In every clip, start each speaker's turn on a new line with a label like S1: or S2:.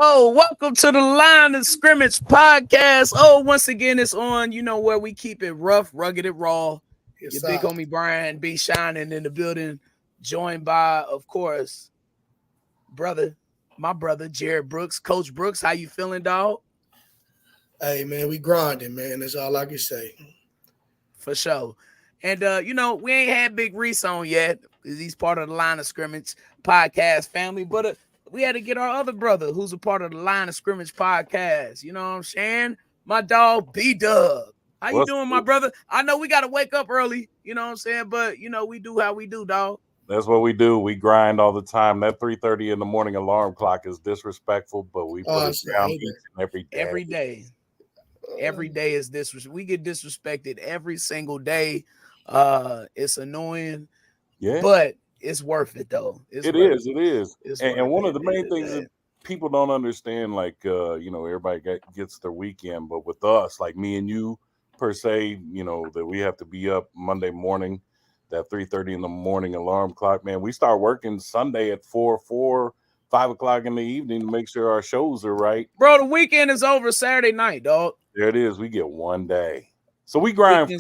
S1: Oh, welcome to the Line of Scrimmage podcast. Oh, once again, it's on, where we keep it rough, rugged, and raw.
S2: Yes,
S1: Your
S2: sir.
S1: big homie Brian B. Shining in the building, joined by, of course, my brother, Jarrett Brooks. Coach Brooks, how you feeling, dog?
S2: Hey, man, we grinding, man. That's all I can say.
S1: For sure. And, we ain't had Big Reese on yet because he's part of the Line of Scrimmage podcast family, but we had to get our other brother who's a part of the Line of Scrimmage podcast. You know what I'm saying? My dog, BDub. How you doing, my brother? I know we got to wake up early, you know what I'm saying? But, we do how we do, dog.
S3: That's what we do. We grind all the time. That 3:30 in the morning alarm clock is disrespectful, but we put it down each and every day.
S1: Every day. Every day is disrespect. We get disrespected every single day. It's annoying, but it's worth it though.
S3: It is. And one of the main things that people don't understand, like everybody gets their weekend, but with us, like me and you per se, that we have to be up Monday morning, that 3:30 in the morning alarm clock, man. We start working Sunday at 5 o'clock in the evening to make sure our shows are right.
S1: Bro, the weekend is over Saturday night, dog.
S3: There it is. We get one day. So we grind.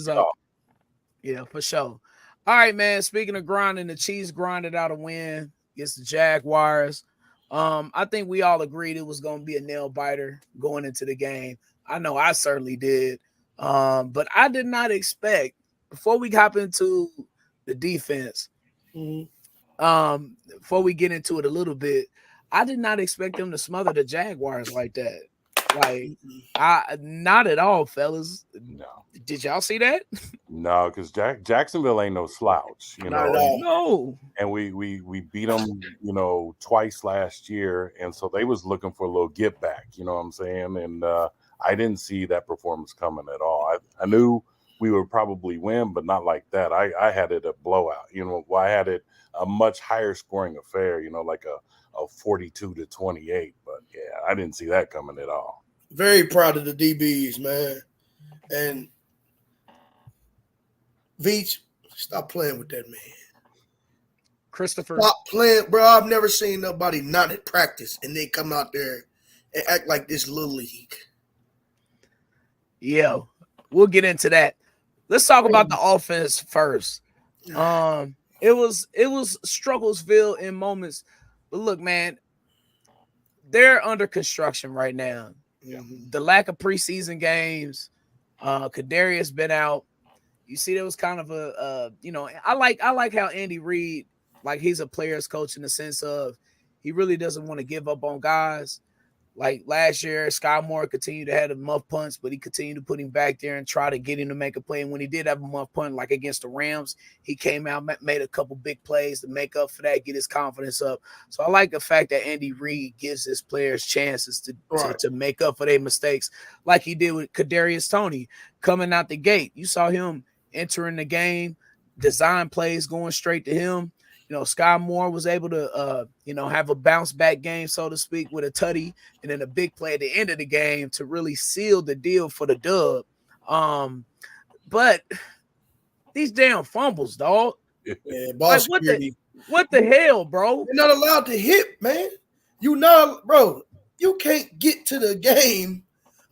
S1: Yeah, for sure. All right, man. Speaking of grinding, the Chiefs grinded out a win against the Jaguars. I think we all agreed it was going to be a nail biter going into the game. I know I certainly did. But I did not expect, before we hop into the defense, before we get into it a little bit, I did not expect them to smother the Jaguars like that. Like, not at all, fellas.
S3: No.
S1: Did y'all see that?
S3: No, because Jacksonville ain't no slouch,
S1: No.
S3: And we beat them, twice last year, and so they was looking for a little get back. You know what I'm saying? And I didn't see that performance coming at all. I knew we would probably win, but not like that. I had it a blowout. I had it a much higher scoring affair. Like a 42-28. But yeah, I didn't see that coming at all.
S2: Very proud of the DBs, man. And Veach, stop playing with that man.
S1: Christopher.
S2: Stop playing, bro. I've never seen nobody not at practice and they come out there and act like this little league.
S1: Yeah, we'll get into that. Let's talk about the offense first. It was Strugglesville in moments. But look, man, they're under construction right now.
S2: Mm-hmm.
S1: The lack of preseason games, Kadarius been out. You see, there was kind of I like how Andy Reid, like, he's a player's coach in the sense of he really doesn't want to give up on guys. Like last year, Sky Moore continued to have a muff punts, but he continued to put him back there and try to get him to make a play. And when he did have a muff punt, like against the Rams, he came out, made a couple big plays to make up for that, get his confidence up. So I like the fact that Andy Reid gives his players chances to make up for their mistakes, like he did with Kadarius Toney coming out the gate. You saw him entering the game, design plays going straight to him. Sky Moore was able to, have a bounce back game, so to speak, with a tutty and then a big play at the end of the game to really seal the deal for the dub. But these damn fumbles, dog.
S2: Yeah, boss security.
S1: What the hell, bro?
S2: You're not allowed to hit, man. Bro. You can't get to the game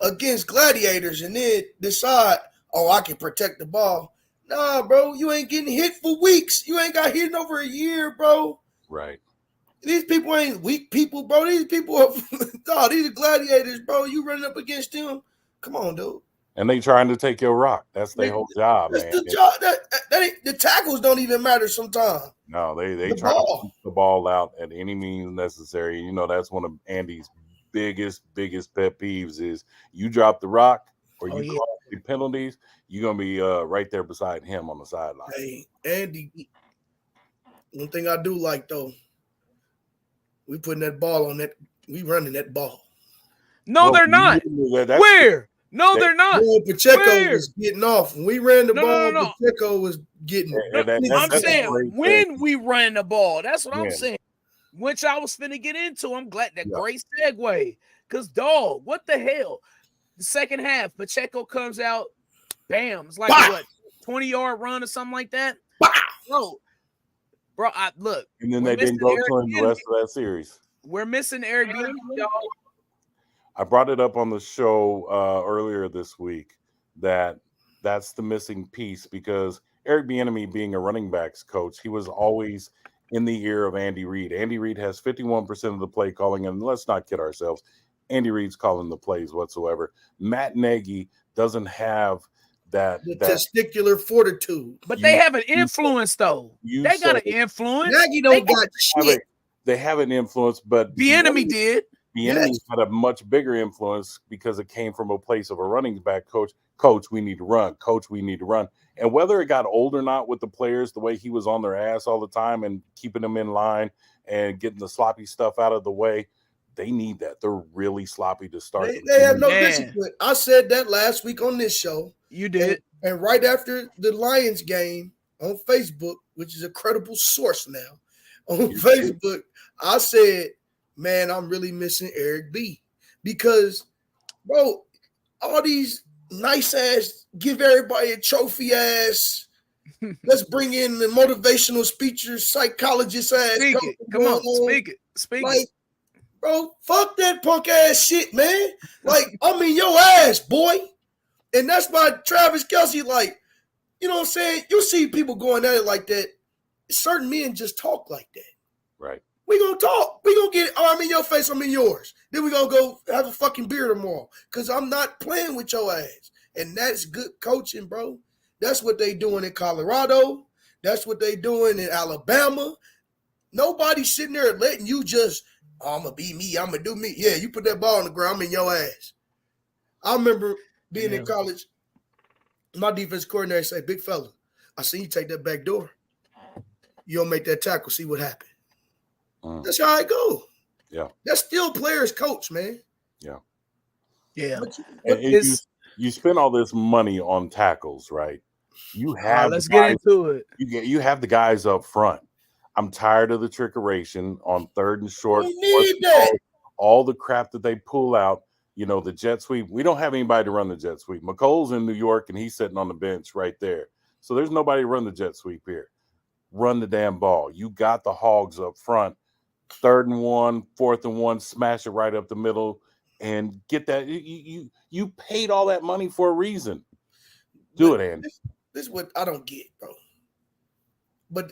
S2: against gladiators and then decide, I can protect the ball. Nah, bro, you ain't getting hit for weeks. You ain't got hit in over a year, bro.
S3: Right.
S2: These people ain't weak people, bro. These people are these are gladiators, bro. You running up against them. Come on, dude.
S3: And they trying to take your rock. That's their whole job, man.
S2: The job. The tackles don't even matter sometimes.
S3: No, they try to keep the ball out at any means necessary. That's one of Andy's biggest pet peeves is you drop the rock or you call the penalties, you're going to be right there beside him on the sideline.
S2: Hey, Andy, one thing I do like, though, we putting that ball on that, we running that ball.
S1: No, they're not. Where? No, they're not.
S2: Pacheco was getting off. When we ran the ball, no. Pacheco was getting.
S1: I'm saying when we ran the ball. That's what I'm saying. Which I was finna get into. I'm glad that great segue. Because, dog, what the hell? The second half, Pacheco comes out, bam. It's like what, 20-yard run or something like that? Bro, look.
S3: And then they didn't go to him the rest of that series.
S1: We're missing Eric Bieniemy, y'all.
S3: I brought it up on the show earlier this week that's the missing piece, because Eric Bieniemy, being a running backs coach, he was always in the ear of Andy Reid. Andy Reid has 51% of the play calling, and let's not kid ourselves, Andy Reid's calling the plays whatsoever. Matt Nagy doesn't have that
S2: testicular fortitude.
S1: But they have an influence, though. They got an influence.
S2: Nagy don't got shit.
S3: They have an influence, but
S1: Bieniemy did.
S3: Bieniemy had a much bigger influence because it came from a place of a running back coach. Coach, we need to run. Coach, we need to run. And whether it got old or not with the players, the way he was on their ass all the time and keeping them in line and getting the sloppy stuff out of the way, they need that. They're really sloppy to start.
S2: They have no discipline. I said that last week on this show.
S1: You did.
S2: And right after the Lions game on Facebook, which is a credible source now, on Facebook, I said, man, I'm really missing Eric B. Because, bro, all these nice ass, give everybody a trophy ass, let's bring in the motivational speakers, psychologist ass.
S1: Speak it. Come on, speak it. Speak it.
S2: Bro, fuck that punk ass shit, man. Like, I'm in your ass, boy. And that's why Travis Kelce, like, you know what I'm saying? You see people going at it like that. Certain men just talk like that.
S3: Right.
S2: We gonna talk. We gonna get I'm in your face, I'm in yours. Then we gonna go have a fucking beer tomorrow. Cause I'm not playing with your ass. And that's good coaching, bro. That's what they doing in Colorado. That's what they doing in Alabama. Nobody's sitting there letting you just, I'm gonna be me, I'm gonna do me. Yeah, you put that ball on the ground, I'm in your ass. I remember being in college, my defense coordinator say, big fella, I seen you take that back door. You don't make that tackle, see what happened. That's how I go.
S3: Yeah.
S2: That's still players coach, man.
S3: Yeah.
S1: Yeah.
S3: But you spend all this money on tackles, right? You have
S1: let's get into it.
S3: You have the guys up front. I'm tired of the trickeration on third and short. All the crap that they pull out, you know, the jet sweep. We don't have anybody to run the jet sweep. McColl's in New York and he's sitting on the bench right there. So there's nobody to run the jet sweep here. Run the damn ball. You got the hogs up front. 3rd and 1, 4th and 1, smash it right up the middle and get that. You paid all that money for a reason. Do it, Andy.
S2: This is what I don't get, bro. But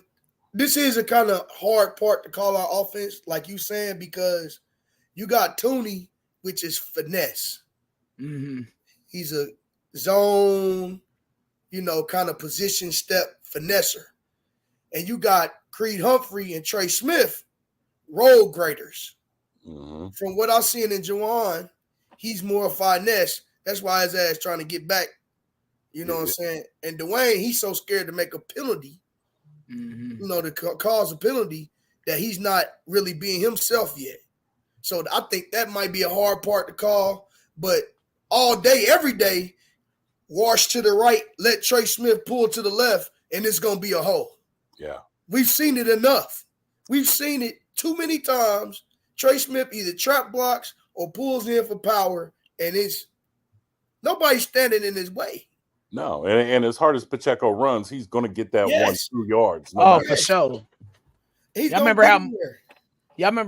S2: this is a kind of hard part to call our offense, like you saying, because you got Tooney, which is finesse.
S1: Mm-hmm.
S2: He's a zone, you know, kind of position step finesser. And you got Creed Humphrey and Trey Smith, road graders.
S3: Mm-hmm.
S2: From what I've seen in Juwan, he's more finesse. That's why his ass trying to get back. You know what I'm saying? And Dwayne, he's so scared to make a penalty, you know, to cause a penalty that he's not really being himself yet. So I think that might be a hard part to call. But all day, every day, wash to the right, let Trey Smith pull to the left, and it's going to be a hole.
S3: Yeah.
S2: We've seen it enough. We've seen it too many times. Trey Smith either trap blocks or pulls in for power, and it's nobody standing in his way.
S3: No, and as hard as Pacheco runs, he's going to get that 1-2 yards.
S1: No for sure. Y'all remember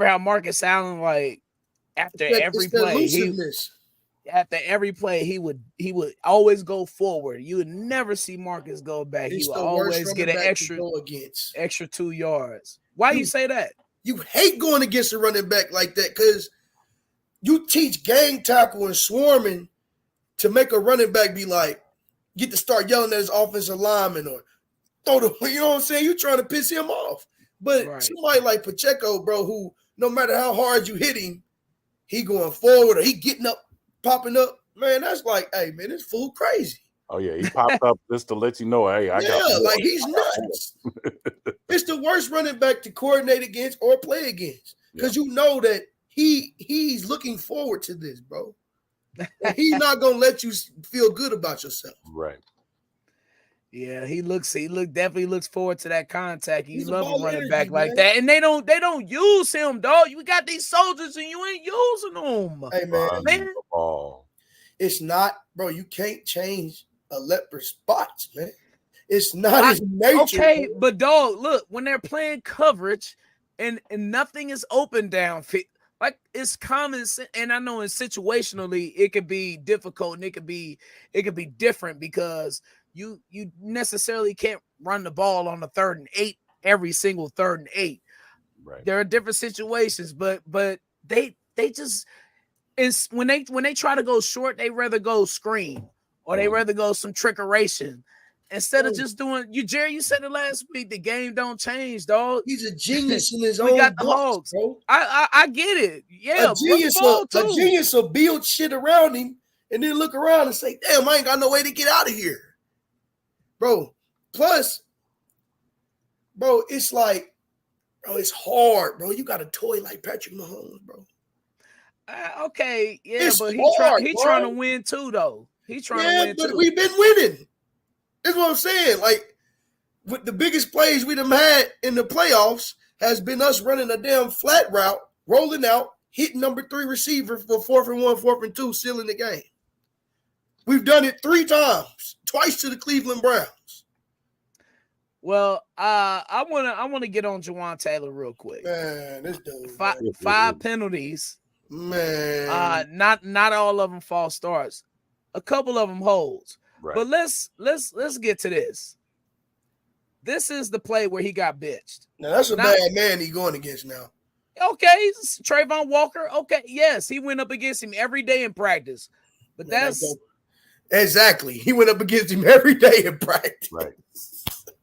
S1: how Marcus Allen, like, after every play, he would always go forward. You would never see Marcus go back. He would always get an extra 2 yards. Why you say that?
S2: You hate going against a running back like that because you teach gang tackle and swarming to make a running back be like, get to start yelling at his offensive lineman or throw the, you know what I'm saying? You're trying to piss him off. But somebody like Pacheco, bro, who no matter how hard you hit him, he going forward or he getting up, popping up. Man, that's like, hey, man, this fool crazy.
S3: Oh, yeah, he popped up just to let you know, hey, I got
S2: like he's nuts. It's the worst running back to coordinate against or play against because you know that he's looking forward to this, bro. He's not gonna let you feel good about yourself.
S3: Right.
S1: Yeah, he definitely looks forward to that contact. You love a running back like that. And they don't use him, dog. You got these soldiers and you ain't using them.
S2: Hey man. It's not, bro, you can't change a leopard's spots, man. It's not his nature.
S1: Okay,
S2: bro.
S1: but dog, look, when they're playing coverage and nothing is open down, Like it's common sense, and I know in situationally it could be difficult and it could be different because you necessarily can't run the ball on the 3rd and 8 every single 3rd and 8.
S3: Right.
S1: There are different situations, but they just when they try to go short, they rather go screen or they rather go some trickeration instead of just doing Jerry, you said it last week, the game don't change, dog.
S2: He's a genius in his
S1: We
S2: own
S1: got the
S2: box,
S1: Hogs.
S2: bro.
S1: I get it. Yeah,
S2: A genius will build shit around him and then look around and say, damn, I ain't got no way to get out of here. Bro, plus, bro, it's like, bro, it's hard, bro. You got a toy like Patrick Mahomes, bro.
S1: Okay, yeah,
S2: it's
S1: but
S2: hard,
S1: he trying to win too, though. He trying to win
S2: but
S1: too.
S2: we've been winning. That's what I'm saying. Like, with the biggest plays we've had in the playoffs has been us running a damn flat route, rolling out, hitting number 3 receiver for 4th and 1, 4th and 2, sealing the game. We've done it 3 times, twice to the Cleveland Browns.
S1: Well, I wanna get on Jawan Taylor real quick.
S2: Man, this dude.
S1: Five penalties.
S2: Man.
S1: Not all of them false starts. A couple of them holds.
S3: Right.
S1: But let's get to this. This is the play where he got bitched.
S2: Now that's a bad man he's going against now.
S1: Okay, Trayvon Walker. Okay, yes, he went up against him every day in practice. But
S2: exactly. He went up against him every day in practice.
S3: Right.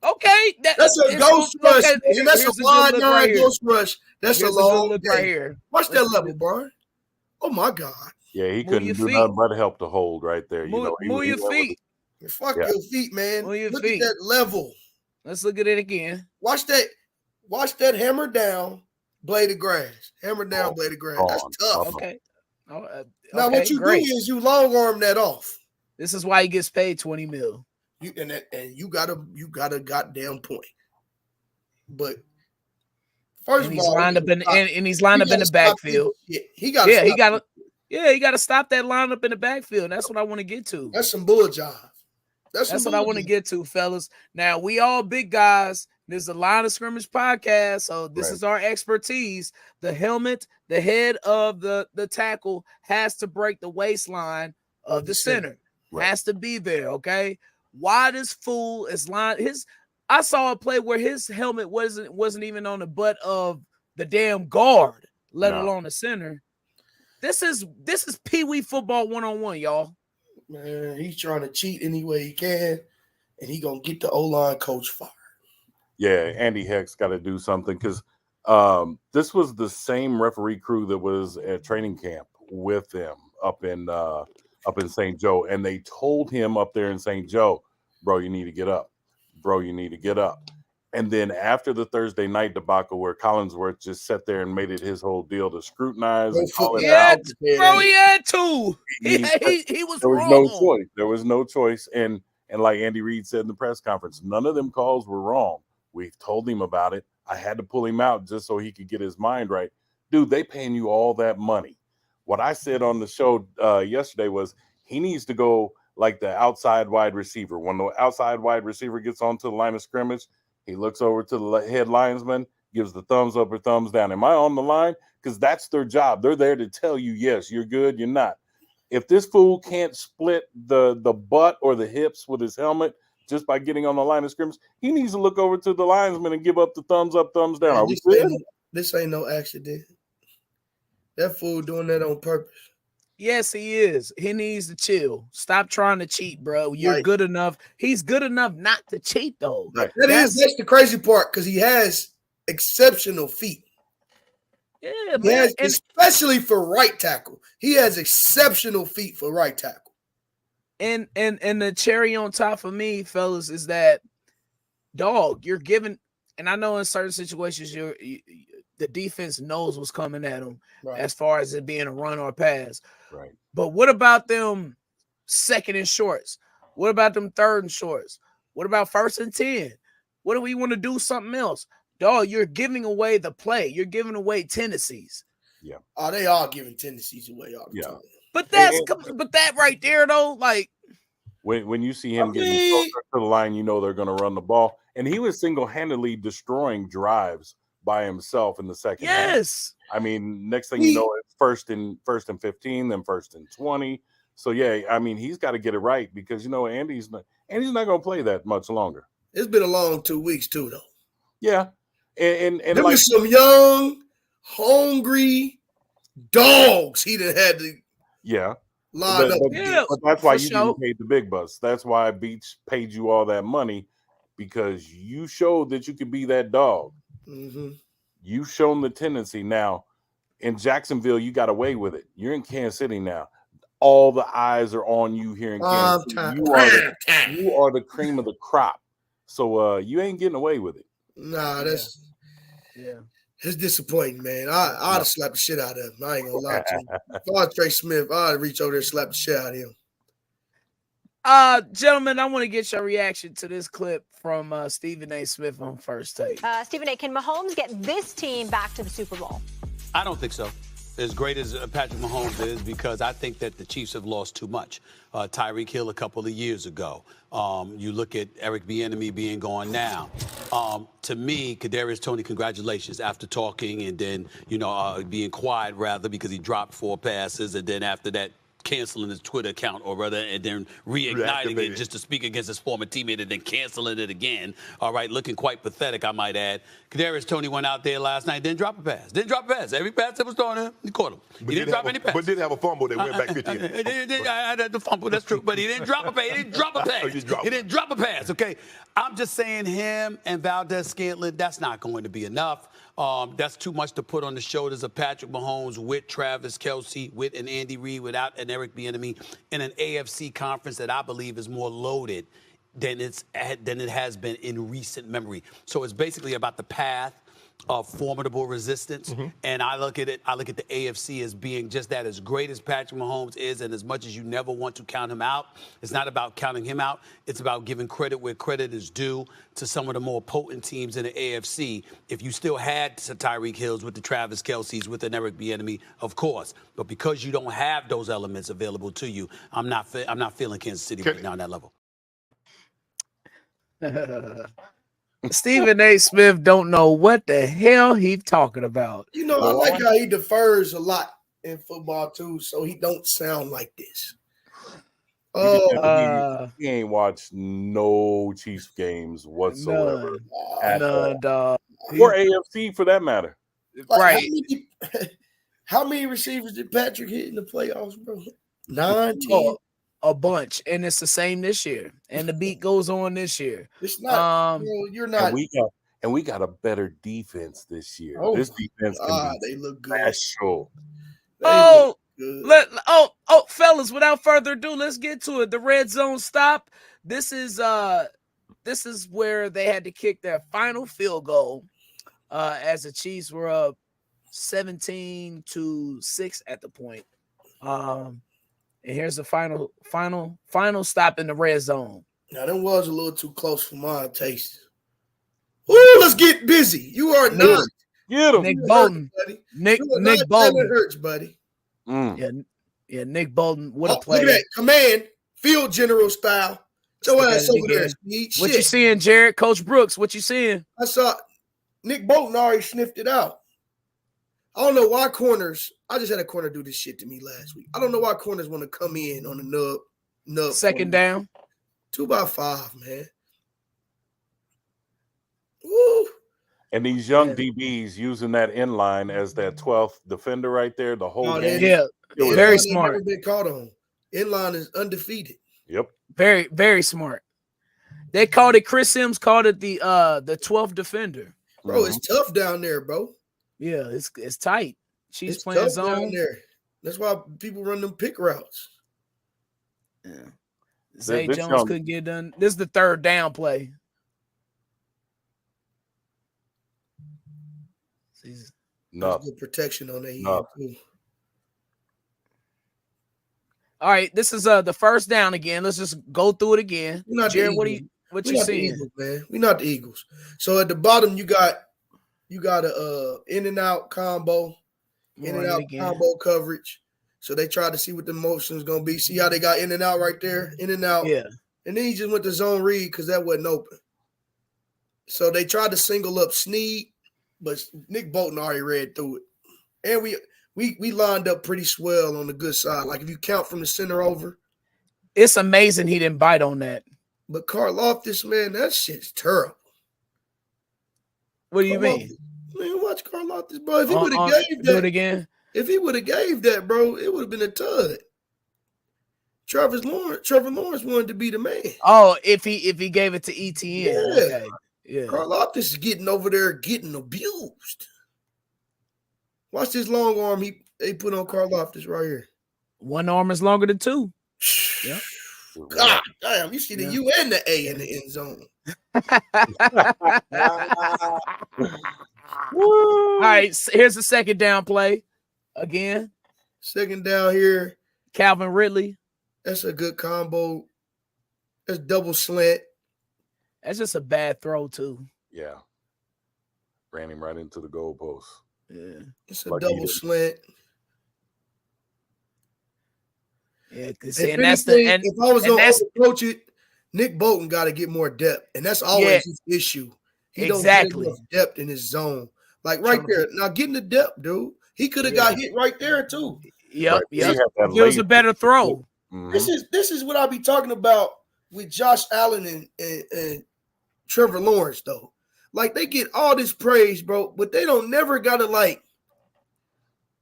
S1: Okay,
S2: that's a ghost rush. That's a blind ghost rush. That's a long look
S1: right here.
S2: Watch that level, bro. Oh my God.
S3: Yeah, he couldn't do nothing but help to hold right there.
S1: Move your feet.
S2: Fuck your feet, man. Look at that level.
S1: Let's look at it again.
S2: Watch that hammer down, blade of grass. Hammer down, blade of grass. That's tough.
S1: Okay.
S2: Now what you do is you long arm that off.
S1: This is why he gets paid $20 million.
S2: You got a goddamn point. But first of all,
S1: he's lined up in the backfield. He got to stop that lineup in the backfield. That's what I want to get to.
S2: That's some bull job.
S1: That's what I want to get to, fellas. Now, we all big guys. This is a Line of Scrimmage podcast, so this is our expertise. The helmet, the head of the tackle has to break the waistline of the center. Right. Has to be there, okay? Why this fool is line I saw a play where his helmet wasn't even on the butt of the damn guard, let alone the center. This is Pee-wee football 101, y'all.
S2: Man, he's trying to cheat any way he can, and he gonna get the O-line coach fired.
S3: Yeah, Andy Heck's got to do something because this was the same referee crew that was at training camp with them up in St. Joe, and they told him up there in St. Joe, bro, you need to get up. Bro, you need to get up. And then after the Thursday night debacle where Collinsworth just sat there and made it his whole deal to scrutinize and call it out.
S1: Bro, he had to. He was wrong.
S3: There was no choice. There was no choice. And like Andy Reid said in the press conference, none of them calls were wrong. We've told him about it. I had to pull him out just so he could get his mind right. Dude, they paying you all that money. What I said on the show yesterday was he needs to go like the outside wide receiver. When the outside wide receiver gets onto the line of scrimmage, he looks over to the head linesman, gives the thumbs up or thumbs down. Am I on the line? Because that's their job. They're there to tell you, yes, you're good, you're not. If this fool can't split the butt or the hips with his helmet just by getting on the line of scrimmage, he needs to look over to the linesman and give up the thumbs up, thumbs down. Are we good?
S2: This ain't no accident. That fool doing that on purpose.
S1: Yes, he is. He needs to chill. Stop trying to cheat, bro. You're good enough. He's good enough not to cheat, though.
S2: Right. That's the crazy part because he has exceptional feet.
S1: Yeah, man.
S2: Especially for right tackle. He has exceptional feet for right tackle.
S1: And the cherry on top for me, fellas, is that, dog, you're giving, and I know in certain situations the defense knows what's coming at them as far as it being a run or a pass.
S3: Right.
S1: But what about them second and shorts? What about them third and shorts? What about 1st and 10? What do we want to do something else? Dog, you're giving away the play. You're giving away tendencies.
S3: Yeah.
S2: Oh, they are giving tendencies away all the time.
S1: But that right there, though, like
S3: when you see him getting closer to the line, you know they're going to run the ball. And he was single-handedly destroying drives by himself in the second half.
S1: Yes.
S3: I mean, next thing you know, it's first and 15, then first and 20. So yeah, I mean, he's got to get it right because Andy's not going to play that much longer.
S2: It's been a long 2 weeks too, though.
S3: Yeah, and
S2: there was some young, hungry dogs he done had to.
S3: Yeah.
S2: But
S3: that's why you didn't pay the big bucks. That's why Beach paid you all that money because you showed that you could be that dog.
S2: Mm-hmm.
S3: You've shown the tendency. Now, in Jacksonville, you got away with it. You're in Kansas City now. All the eyes are on you here in Kansas City. You are the cream of the crop. So you ain't getting away with it.
S2: Nah, that's disappointing, man. I'd have slapped the shit out of him. I ain't gonna lie to you. If I was Trey Smith, I'd reach over there and slap the shit out of him.
S1: Gentlemen, I want to get your reaction to this clip from Stephen A. Smith on First Take.
S4: Stephen A., can Mahomes get this team back to the Super Bowl?
S5: I don't think so. As great as Patrick Mahomes is, because I think that the Chiefs have lost too much. Tyreek Hill a couple of years ago. You look at Eric Bieniemy being gone now. To me, Kadarius Toney, congratulations after talking and then, being quiet rather because he dropped 4 passes and then after that, canceling his Twitter account or rather and then reigniting it just to speak against his former teammate and then canceling it again. All right, looking quite pathetic, I might add. Kadarius Toney went out there last night, didn't drop a pass. Every pass that was thrown in, he caught him. He didn't drop any pass.
S6: But didn't have a fumble that went back 15.
S5: I had the fumble, that's true. But he didn't drop a pass. He didn't drop a pass. He didn't drop a pass, okay? I'm just saying him and Valdez-Scantling, that's not going to be enough. That's too much to put on the shoulders of Patrick Mahomes with Travis Kelce, with an Andy Reid, without an Eric Bieniemy in an AFC conference that I believe is more loaded than it has been in recent memory. So it's basically about the path of formidable resistance. And I look at the AFC as being just that, as great as Patrick Mahomes is, and as much as you never want to count him out, it's not about counting him out. It's about giving credit where credit is due to some of the more potent teams in the AFC. If you still had the Tyreek Hills with the Travis Kelce's, with an Eric Bieniemy, of course. But because you don't have those elements available to you, I'm not feeling Kansas City right now on that level.
S1: Stephen A. Smith don't know what the hell he's talking about.
S2: I like how he defers a lot in football too, so he don't sound like this.
S3: He ain't watched no Chiefs games whatsoever.
S1: None, dog.
S3: Or AFC for that matter.
S1: Right.
S2: How many receivers did Patrick hit in the playoffs, bro? 9, 10?
S1: A bunch, and it's the same this year. And the beat goes on this year.
S2: It's not. You're not.
S3: And we got a better defense this year.
S2: Oh,
S3: this defense
S2: they look good.
S3: special.
S1: Fellas, without further ado, let's get to it. The red zone stop. This is where they had to kick their final field goal as the Chiefs were up 17-6 at the point. And here's the final stop in the red zone.
S2: Now, that was a little too close for my taste. Ooh, let's get busy. You are not.
S3: Get him.
S1: Nick Bolton. Nick Bolton.
S2: Hurts, buddy.
S1: Yeah, Nick Bolton. What a play.
S2: Look at that. Command, field general style. Your ass over there.
S1: What you seeing, Jarrett? Coach Brooks, what you seeing?
S2: I saw Nick Bolton already sniffed it out. I don't know why corners. I just had a corner do this shit to me last week. I don't know why corners want to come in on the nub.
S1: Second down.
S2: 2x5, man. Woo.
S3: And these young DBs using that inline as that 12th defender right there, the whole game.
S1: Yeah, very smart.
S2: Never been caught on. Inline is undefeated.
S3: Yep.
S1: Very, very smart. They called it. Chris Sims called it the 12th defender.
S2: Bro, it's tough down there, bro.
S1: Yeah, it's tight. She's
S2: it's
S1: playing
S2: tough
S1: zone
S2: down there. That's why people run them pick routes.
S1: Yeah. Zay Jones couldn't get done. This is the third down play.
S3: No
S2: good protection on that.
S3: No.
S1: All right, this is the first down again. Let's just go through it again. Jared, what you seeing?
S2: Eagles, man. We're not the Eagles. So at the bottom, you got a in and out combo, combo coverage. So they tried to see what the motion is going to be. See how they got in and out right there? In and out.
S1: Yeah.
S2: And then he just went to zone read because that wasn't open. So they tried to single up Snead, but Nick Bolton already read through it. And we lined up pretty swell on the good side. Like if you count from the center over.
S1: It's amazing he didn't bite on that.
S2: But Karlaftis, man, that shit's terrible.
S1: What do you mean?
S2: Man, watch Karlaftis, bro. If he would have gave that,
S1: do it again.
S2: If he would have gave that, bro, it would have been a tud. Trevor Lawrence wanted to be the man.
S1: Oh, if he gave it to ETN.
S2: Yeah.
S1: Okay. Yeah.
S2: Karlaftis is getting over there getting abused. Watch this long arm they put on Karlaftis right here.
S1: One arm is longer than two.
S2: Yeah. God damn, you see the U and the A in the end zone.
S1: All right, here's the second down play. Again.
S2: Second down here.
S1: Calvin Ridley.
S2: That's a good combo. That's double slant.
S1: That's just a bad throw, too.
S3: Yeah. Ran him right into the goalpost.
S1: Yeah.
S2: It's a double slant.
S1: Yeah, if
S2: I was going to approach it, Nick Bolton got to get more depth, and that's always his issue. He don't get enough depth in his zone, like right there. Now getting the depth, dude. He could have got hit right there too.
S1: Yep. It was a better throw.
S3: Mm-hmm.
S2: This is what I be talking about with Josh Allen and Trevor Lawrence though. Like they get all this praise, bro, but they don't never gotta like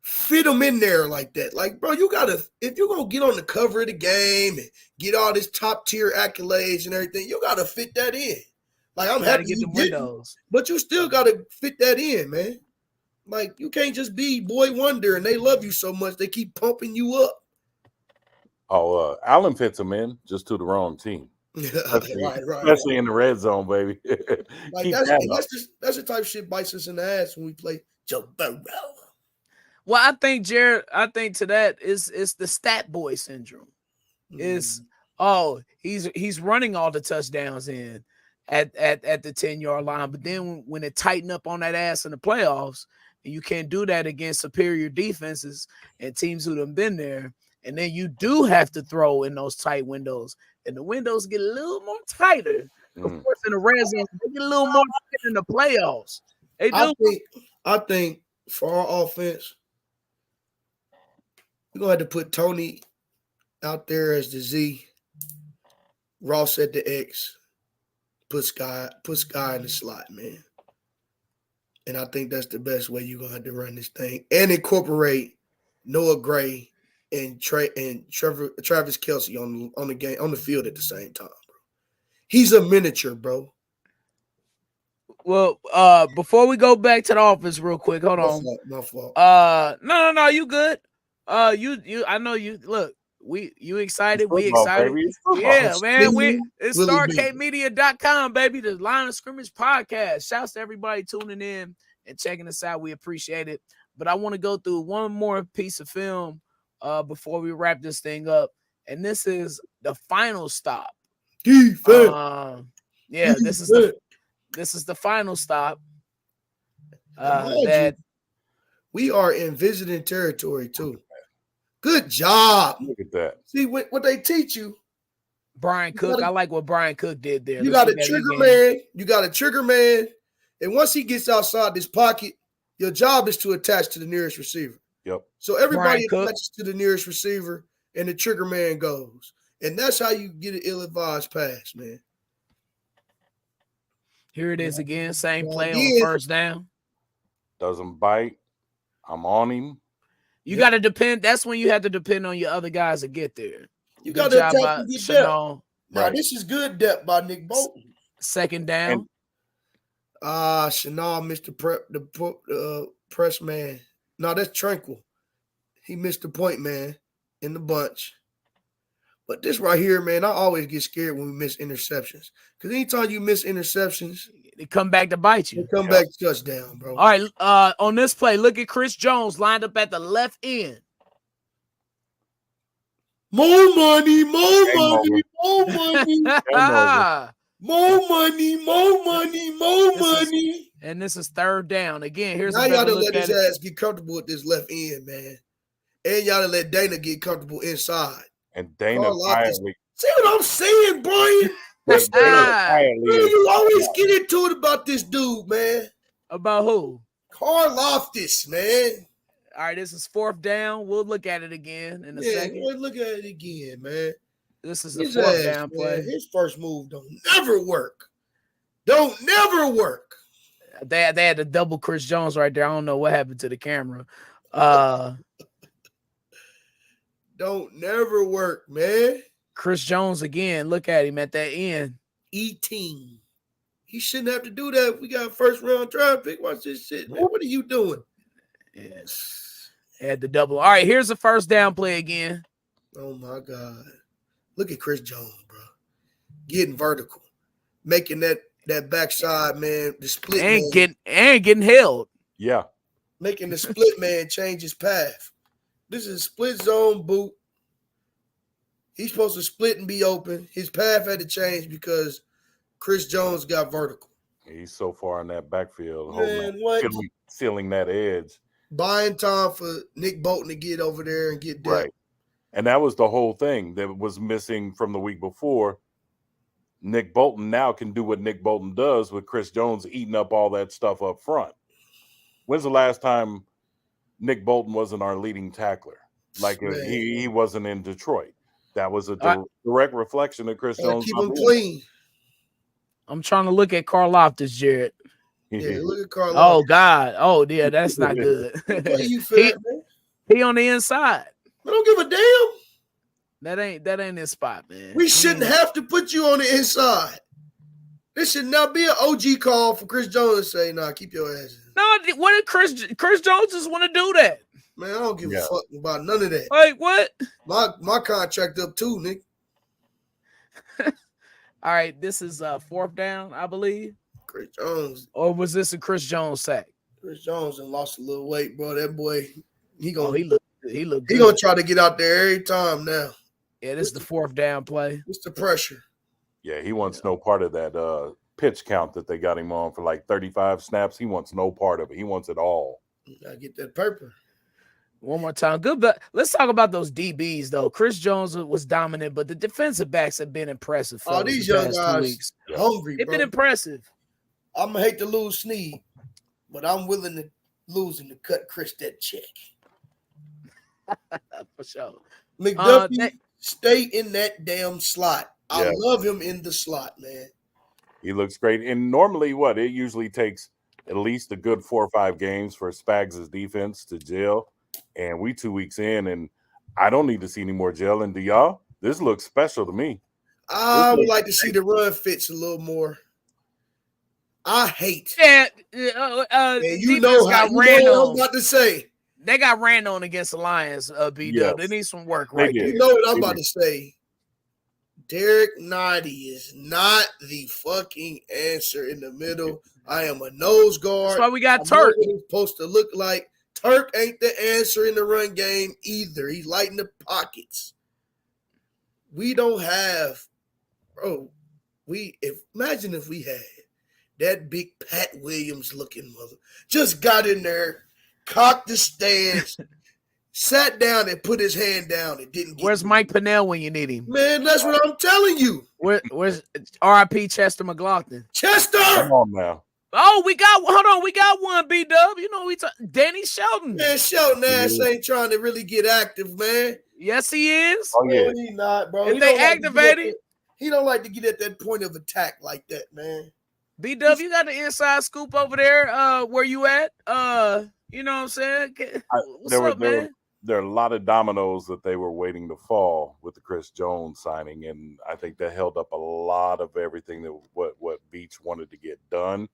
S2: fit them in there like that. Like, bro, you gotta, if you're gonna get on the cover of the game and get all this top tier accolades and everything, you gotta fit that in. Like, I'm happy
S1: get
S2: you
S1: the
S2: did, but you still gotta fit that in, man. Like, you can't just be boy wonder and they love you so much they keep pumping you up.
S3: Oh, Allen fits him in just to the wrong team. Especially in the red zone, baby.
S2: Like that's the type of shit bites us in the ass when we play Joe Burrow.
S1: Well, I think Jarrett, to that is the stat boy syndrome. Is he's running all the touchdowns in at the 10-yard line, but then when it tighten up on that ass in the playoffs, and you can't do that against superior defenses and teams who have been there, and then you do have to throw in those tight windows, and the windows get a little more tighter. Of course, in the red zone, they get a little more tighter in the playoffs. They do.
S2: I think for our offense, we're gonna have to put Tony out there as the Z, Ross at the X, put Sky in the slot, man. And I think that's the best way you're gonna have to run this thing and incorporate Noah Gray and Travis Kelce on the game on the field at the same time, bro. He's a miniature, bro.
S1: Well, before we go back to the office real quick, hold on.
S2: My fault.
S1: No, you good. You I know you look, you excited, we excited. Yeah, man. It's StarCadeMedia.com, baby. The Line of Scrimmage podcast. Shouts to everybody tuning in and checking us out. We appreciate it. But I want to go through one more piece of film before we wrap this thing up. And this is the final stop.
S2: Defense.
S1: This is the final stop. That
S2: we are in visiting territory too. Good job.
S3: Look at that.
S2: See what they teach you.
S1: Brian Cook. I like what Brian Cook did there.
S2: You got a trigger man. You got a trigger man. And once he gets outside this pocket, your job is to attach to the nearest receiver.
S3: Yep.
S2: So everybody attaches to the nearest receiver and the trigger man goes. And that's how you get an ill-advised pass, man.
S1: Here it is again. Same play on first down.
S3: Doesn't bite. I'm on him.
S1: You got to depend. That's when you have to depend on your other guys to get there.
S2: You got to attack and get depth. Now, this is good depth by Nick Bolton.
S1: Second down.
S2: Chanel missed the press man. No, that's Tranquil. He missed the point man in the bunch. But this right here, man, I always get scared when we miss interceptions. Because anytime you miss interceptions,
S1: they come back to bite you.
S2: They come back to touchdown, bro.
S1: All right, on this play, look at Chris Jones lined up at the left end.
S2: More money, more money, more money. More money, more money, more money.
S1: And this is third down. Again, here's
S2: now y'all to let his ass get comfortable with this left end, man. And y'all to let Dana get comfortable inside.
S3: And Dana quietly.
S2: See what I'm saying, Brian? You always get into it about this dude, man.
S1: About who?
S2: Karlaftis, man.
S1: All right, this is 4th down. We'll look at it again in a second.
S2: Let's look at it again, man.
S1: This is the
S2: His
S1: 4th
S2: ass,
S1: down play.
S2: man, his first move don't never work. Don't never work.
S1: They had the double Chris Jones right there. I don't know what happened to the camera.
S2: Don't never work, man.
S1: Chris Jones again. Look at him at that end.
S2: E-team. He shouldn't have to do that. We got a first-round draft pick. Watch this shit, man. What are you doing?
S1: Yes. Had the double. All right, here's the 1st down play again.
S2: Oh, my God. Look at Chris Jones, bro. Getting vertical. Making that backside, man, the split
S1: and getting held.
S3: Yeah.
S2: Making the split man change his path. This is a split zone boot. He's supposed to split and be open. His path had to change because Chris Jones got vertical.
S3: He's so far in that backfield,
S2: Man, what?
S3: sealing that edge.
S2: Buying time for Nick Bolton to get over there and get depth.
S3: Right. And that was the whole thing that was missing from the week before. Nick Bolton now can do what Nick Bolton does with Chris Jones eating up all that stuff up front. When's the last time Nick Bolton wasn't our leading tackler? Like he wasn't in Detroit. That was a direct reflection of Chris Jones.
S2: Keep him clean.
S1: I'm trying to look at Karlaftis, Jarrett.
S2: Yeah, look at Karlaftis.
S1: Oh, God. Oh, yeah, that's not good. He on the inside.
S2: I don't give a damn.
S1: That ain't his spot, man.
S2: We shouldn't have to put you on the inside. This should not be an OG call for Chris Jones to say, nah, keep your ass in.
S1: No, what did Chris Jones just want to do that?
S2: Man, I don't give a fuck about none of that.
S1: Like, what?
S2: My contract up too, Nick.
S1: All right, this is 4th down, I believe.
S2: Chris Jones.
S1: Or was this a Chris Jones sack?
S2: Chris Jones and lost a little weight, bro. That boy, he look good. He gonna try to get out there every time now.
S1: Yeah, this is the 4th down play.
S2: What's the pressure?
S3: Yeah, he wants no part of that pitch count that they got him on for like 35 snaps. He wants no part of it. He wants it all.
S2: I get that paper.
S1: One more time. Good, but let's talk about those DBs, though. Chris Jones was dominant, but the defensive backs have been impressive.
S2: Oh, these young guys hungry,
S1: They've been impressive.
S2: I'm going to hate to lose Snead, but I'm willing to lose him to cut Chris that check.
S1: For sure.
S2: McDuffie, stay in that damn slot. I love him in the slot, man.
S3: He looks great. And normally it usually takes at least a good 4 or 5 games for Spags' defense to gel. And we 2 weeks in, and I don't need to see any more gel. And do y'all? This looks special to me.
S2: I would like to see the run fits a little more. I hate.
S1: Yeah,
S2: you know what I'm about to say.
S1: They got ran on against the Lions, BDub.
S3: Yes.
S1: They need some work right there.
S2: You know what I'm about to say. Derek Noddy is not the fucking answer in the middle. I am a nose guard.
S1: That's why we got Turk.
S2: He's supposed to look like. Turk ain't the answer in the run game either. He's lighting the pockets. We don't have, bro. Imagine if we had that big Pat Williams looking mother just got in there, cocked the stance, sat down and put his hand down and didn't get
S1: Where's Mike Pennell when you need him?
S2: Man, that's what I'm telling you.
S1: Where's R.I.P. Chester McLaughlin?
S2: Chester!
S3: Come on now.
S1: Oh, we got one, BDub. You know, Danny Shelton.
S2: Man, Shelton ass ain't trying to really get active, man.
S1: Yes, he is.
S3: Oh, yeah.
S2: No, he not, bro.
S1: If they activate it.
S2: He don't like to get at that point of attack like that, man.
S1: BDub, you got the inside scoop over there. Where you at? You know what I'm saying? What's up, man?
S3: There are a lot of dominoes that they were waiting to fall with the Chris Jones signing, and I think that held up a lot of everything that what Beach wanted to get done.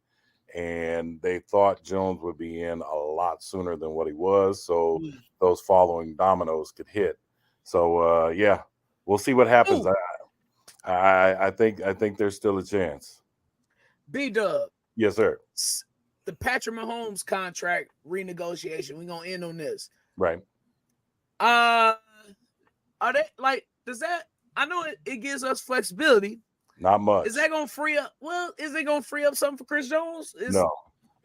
S3: And they thought Jones would be in a lot sooner than what he was, so those following dominoes could hit. So we'll see what happens. I think there's still a chance.
S1: BDub.
S3: Yes, sir.
S1: The Patrick Mahomes contract renegotiation. We're gonna end on this.
S3: Right.
S1: Are they does that? I know it gives us flexibility.
S3: Not much.
S1: Is that gonna free up? Well, is it gonna free up something for Chris Jones?
S3: No.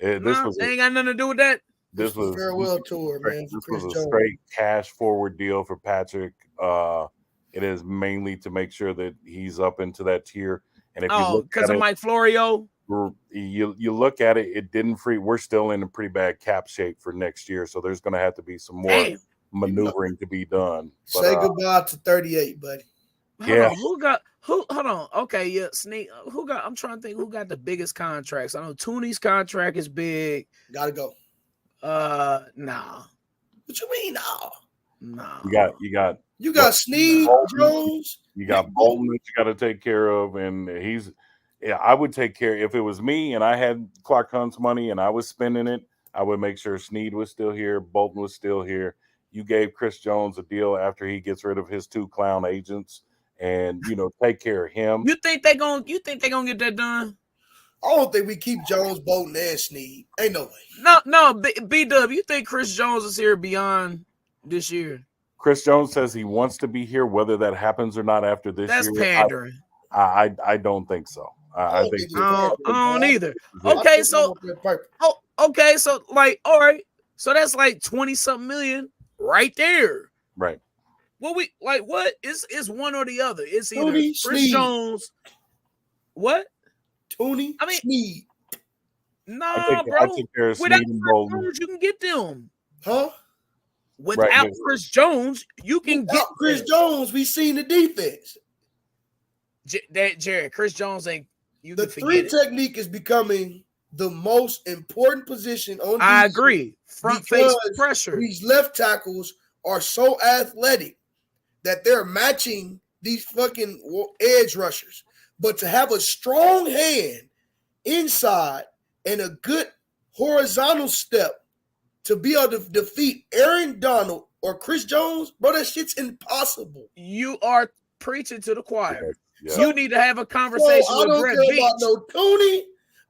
S3: Ain't
S1: got nothing to do with that.
S2: This was a farewell tour, man.
S3: This was a straight cash forward deal for Patrick. It is mainly to make sure that he's up into that tier. And if you look
S1: because of Mike Florio.
S3: you look at it, it didn't free. We're still in a pretty bad cap shape for next year, so there's going to have to be some more maneuvering to be done. But,
S2: say goodbye to 38, buddy.
S1: Hold on, hold on. Okay, yeah, Sneak. I'm trying to think who got the biggest contracts. I know Tooney's contract is big.
S2: Gotta go.
S1: Nah.
S2: What you mean, nah?
S1: Nah.
S2: You got Snead, Jones.
S3: You got Bolton that you got to take care of, and I would take care. If it was me and I had Clark Hunt's money and I was spending it, I would make sure Snead was still here, Bolton was still here. You gave Chris Jones a deal after he gets rid of his 2 clown agents, and take care of him.
S1: You think they gonna get that done?
S2: I don't think we keep Jones, Bolton, and Snead. Ain't no way.
S1: No. BDub, you think Chris Jones is here beyond this year?
S3: Chris Jones says he wants to be here, whether that happens or not after this year.
S1: That's pandering.
S3: I don't think so. I
S1: don't either. Okay, so like, all right, so that's like 20-something million right there.
S3: Right.
S1: Well, what is one or the other? It's either
S2: Tooney,
S1: Chris
S2: Snead.
S1: Jones. What?
S2: Tooney, Snead.
S1: Nah, bro.
S3: I take care of
S1: Without
S3: Snead and
S1: Chris
S3: Bolton.
S1: Jones, you can get them.
S2: Huh?
S1: Without Chris Jones, you can get
S2: Chris Jones. We seen the defense.
S1: Jarrett, Chris Jones ain't.
S2: The 3 technique is becoming the most important position on defense.
S1: I agree. Front face pressure.
S2: These left tackles are so athletic that they're matching these fucking edge rushers. But to have a strong hand inside and a good horizontal step to be able to defeat Aaron Donald or Chris Jones, bro, that shit's impossible.
S1: You are preaching to the choir.
S3: Yeah.
S1: You need to have a conversation with Brett Beach.
S2: I don't care about no Tooney.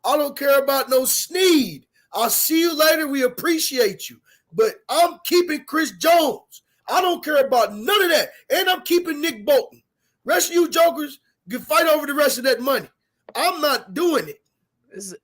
S2: I don't care about no Snead. I'll see you later. We appreciate you. But I'm keeping Chris Jones. I don't care about none of that. And I'm keeping Nick Bolton. Rest of you jokers can fight over the rest of that money. I'm not doing it.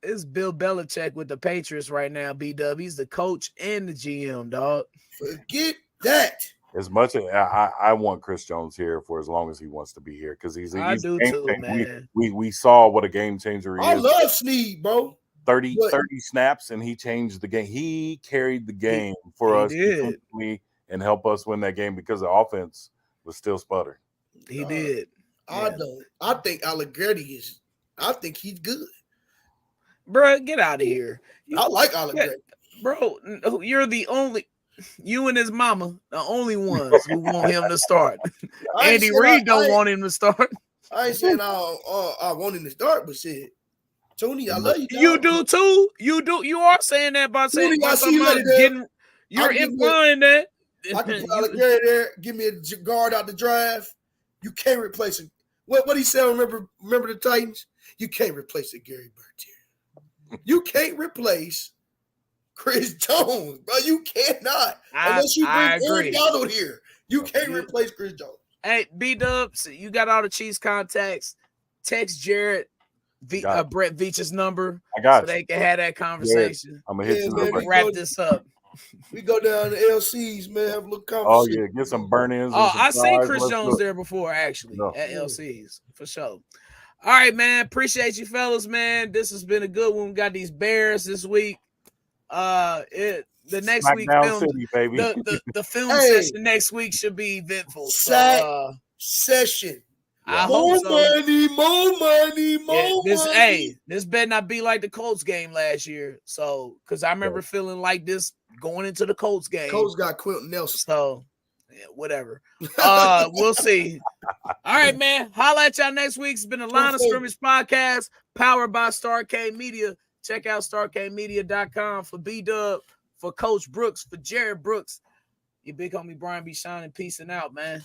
S1: It's Bill Belichick with the Patriots right now, BDub. He's the coach and the GM, dog.
S2: Forget that.
S3: As much as I want Chris Jones here for as long as he wants to be here, because he's
S1: I do too, man.
S3: We saw what a game changer he is.
S2: I love Snead, bro.
S3: 30 snaps, and he changed the game. He carried the game for us and help us win that game because the offense was still sputtering.
S1: He did.
S2: I don't. I think Allegretti I think he's good.
S1: Bro, get out of here.
S2: I like Allegretti.
S1: Bro, you're the only. You and his mama, the only ones who want him to start. Andy Reid don't want him to start.
S2: I ain't saying I want him to start, but shit, Tooney, I love you. Dog.
S1: You do too. You do. You are saying that by saying you're implying that.
S2: I can put Allegretti there. Give me a guard out the draft. You can't replace him. What he said? Remember the Titans? You can't replace it, Gary Bertier. You can't replace Chris Jones, bro. You cannot. Unless you bring Aaron Donald here. You can't replace Chris Jones.
S1: Hey, B-Dub, you got all the Chiefs contacts. Text Jarrett, Brett Veach's number.
S3: I got
S1: so they can have that conversation.
S3: Yeah, I'm going to hit you.
S1: Wrap this up.
S2: We go down to LC's, man. Have a little conversation.
S3: Oh, yeah. Get some burn-ins.
S1: Oh, I seen Chris Jones there before, actually, at LC's, for sure. All right, man. Appreciate you, fellas, man. This has been a good one. We got these Bears this week. The next
S3: Smackdown
S1: week film,
S3: City, baby.
S1: the film session next week should be eventful.
S2: Session.
S1: I
S2: more
S1: hope so.
S2: More money.
S1: This better not be like the Colts game last year. So, because I remember feeling like this going into the Colts game.
S2: Colts got Quentin Nelson.
S1: So, yeah, whatever. We'll see. All right, man. Holla at y'all next week. It's been a Line of Scrimmage podcast powered by Star K Media. Check out starkmedia.com for B-Dub, for Coach Brooks, for Jarrett Brooks. Your big homie Brian B. Shining. Peacing out, man.